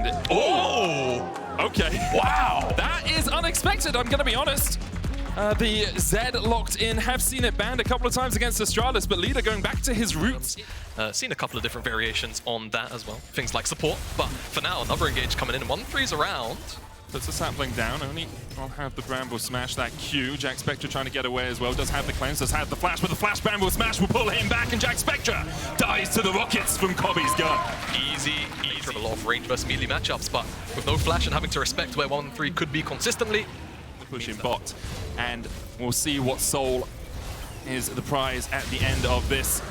And okay. Wow. That is unexpected, I'm going to be honest. The Z locked in, have seen it banned a couple of times against Astralis, but Leader going back to his roots. Seen a couple of different variations on that as well. Things like support, but for now, another engage coming in. 1-3's around. Puts the sapling down, only will have the Bramble smash that Q. Jack Spectra trying to get away as well, does have the cleanse, does have the flash, but the flash Bramble smash will pull him back, and Jack Spectra dies to the rockets from Cobby's gun. Easy dribble off range versus melee matchups, but with no flash and having to respect where 1-3 could be consistently. Pushing bot, and we'll see what soul is the prize at the end of this.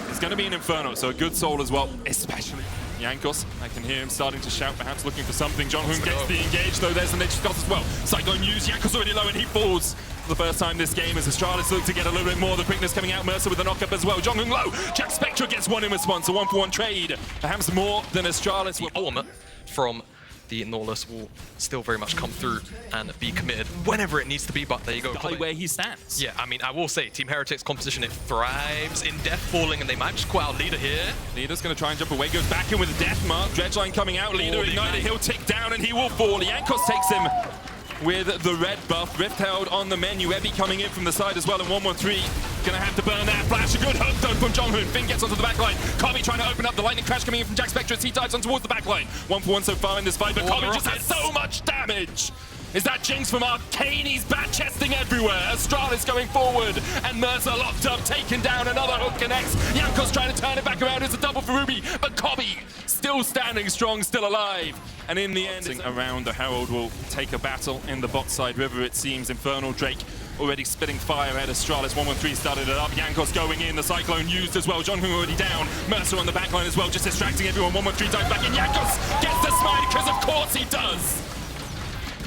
It's going to be an Inferno, so a good soul as well, especially Jankos. I can hear him starting to shout, perhaps looking for something. Jonghoon gets the engage, though there's the Nature's Gods as well. Cyclone used, Jankos already low, and he falls for the first time this game as Astralis look to get a little bit more. The quickness coming out, Mercer with the knock-up as well. Jonghoon low, Jack Spectra gets one in response, a 1-for-1 trade. Perhaps more than Astralis. The ultimate from the Nautilus will still very much come through and be committed whenever it needs to be, but there you go. Where he stands. Yeah, I mean, I will say, Team Heretics composition, it thrives in death falling, and they might just quit out Leader here. Leader's going to try and jump away, goes back in with a death mark. Dredgeline coming out, Leader ignited, he'll tick down and he will fall. Jankos takes him with the red buff. Rift held on the menu. Ebby coming in from the side as well, and 1-1-3. Gonna have to burn that flash. A good hook though from Jonghoon. Finn gets onto the backline. Cobby trying to open up the lightning crash coming in from Jack Spectra as he dives on towards the backline. 1-for-1 so far in this fight, but Cobby just has so much damage. Is that Jinx from Arcane? He's bat-chesting everywhere. Astralis going forward, and Mercer locked up, taken down. Another hook connects. Jankos trying to turn it back around. It's a double for Ruby, but Cobby still standing strong, still alive. And in the end, around the Herald will take a battle in the bot side river, it seems. Infernal Drake already spitting fire at Astralis. 1-1-3 started it up. Jankos going in. The Cyclone used as well. Jonghoon already down. Mercer on the backline as well, just distracting everyone. 1-1-3 dives back in. Jankos gets the smite, because of course he does.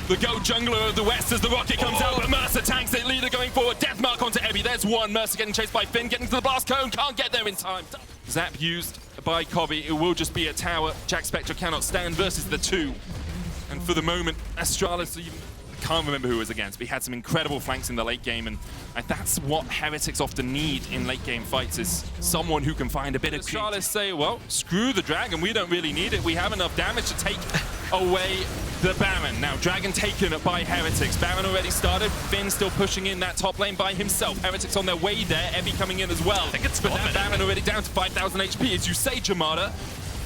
The Go Jungler of the West as the rocket comes out, but Mercer tanks it. Leader going forward. Death mark onto Ebby. There's one. Mercer getting chased by Finn, getting to the blast cone. Can't get there in time. Zap used by Cobby. It will just be a tower. Jack Spectra cannot stand versus the two. And for the moment, Astralis even can't remember who it was against, but he had some incredible flanks in the late game, and that's what Heretics often need in late game fights, is someone who can find a bit of Astralis say, well, screw the Dragon, we don't really need it. We have enough damage to take away the Baron. Now, Dragon taken by Heretics. Baron already started. Finn still pushing in that top lane by himself. Heretics on their way there. Ebby coming in as well. I think it's but that Baron already down to 5,000 HP. As you say, Jamada,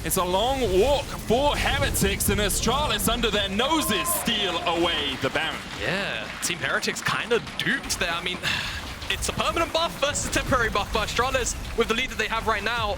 it's a long walk for Heretics, and Astralis under their noses steal away the Baron. Yeah, Team Heretics kind of duped there. I mean, it's a permanent buff versus a temporary buff, but Astralis, with the lead that they have right now,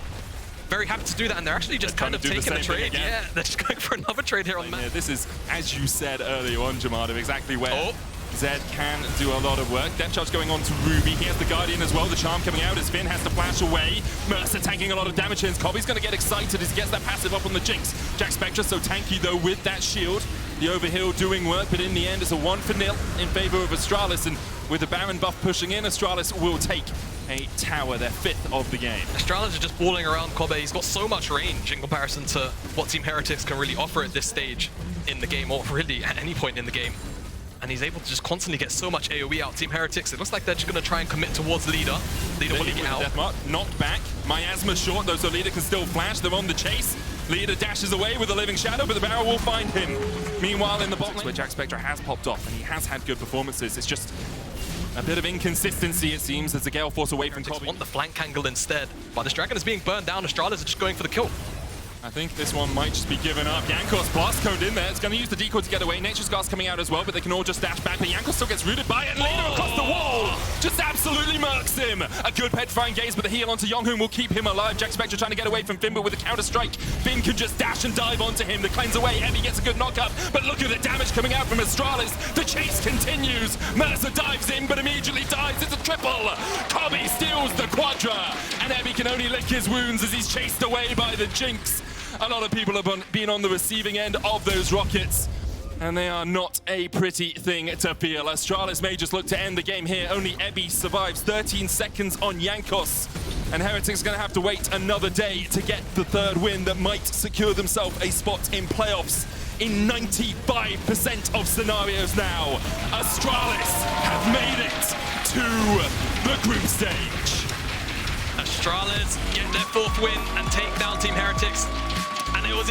very happy to do that, and they're actually just kind of taking a trade. Yeah, they're just going for another trade here on the map. Yeah, this is, as you said earlier on, Jamada, exactly where Zed can do a lot of work. Depth charge going on to Ruby. He has the Guardian as well. The charm coming out as Finn has to flash away. Mercer tanking a lot of damage here. Cobby's going to get excited as he gets that passive up on the Jinx. Jack Spectra so tanky though with that shield. The overhill doing work, but in the end it's a 1-0 in favor of Astralis, and with the Baron buff pushing in, Astralis will take a tower, their 5th of the game. Astralis is just balling around Cobby. He's got so much range in comparison to what Team Heretics can really offer at this stage in the game, or really at any point in the game. And he's able to just constantly get so much AoE out. Team Heretics, it looks like they're just going to try and commit towards Leader. Leader will get out. Death mark, knocked back. Miasma's short though, so Leader can still flash. They're on the chase. Leader dashes away with a living shadow, but the barrel will find him. Meanwhile, in the bottom lane, where Jack Spectra has popped off, and he has had good performances. It's just a bit of inconsistency, it seems, as the Gale Force away from Cobby. Want the flank angle instead, but this Dragon is being burned down. Astralis are just going for the kill. I think this one might just be given up. Jankos blast coned in there. It's going to use the decoy to get away. Nature's Guard's coming out as well, but they can all just dash back. But Jankos still gets rooted by it. And Leader across the wall just absolutely murks him. A good petrifying gaze, but the heal onto Jonghoon will keep him alive. Jack Spectra trying to get away from Finn, but with a counter strike, Finn can just dash and dive onto him. The cleanse away. Ebby gets a good knock-up, but look at the damage coming out from Astralis. The chase continues. Mercer dives in, but immediately dies. It's a triple. Cobby steals the quadra, and Ebby can only lick his wounds as he's chased away by the Jinx. A lot of people have been on the receiving end of those rockets, and they are not a pretty thing to feel. Astralis may just look to end the game here. Only Ebby survives 13 seconds on Jankos, and Heretics are going to have to wait another day to get the 3rd win that might secure themselves a spot in playoffs. In 95% of scenarios now, Astralis have made it to the group stage. Astralis get their 4th win and take down Team Heretics. And it was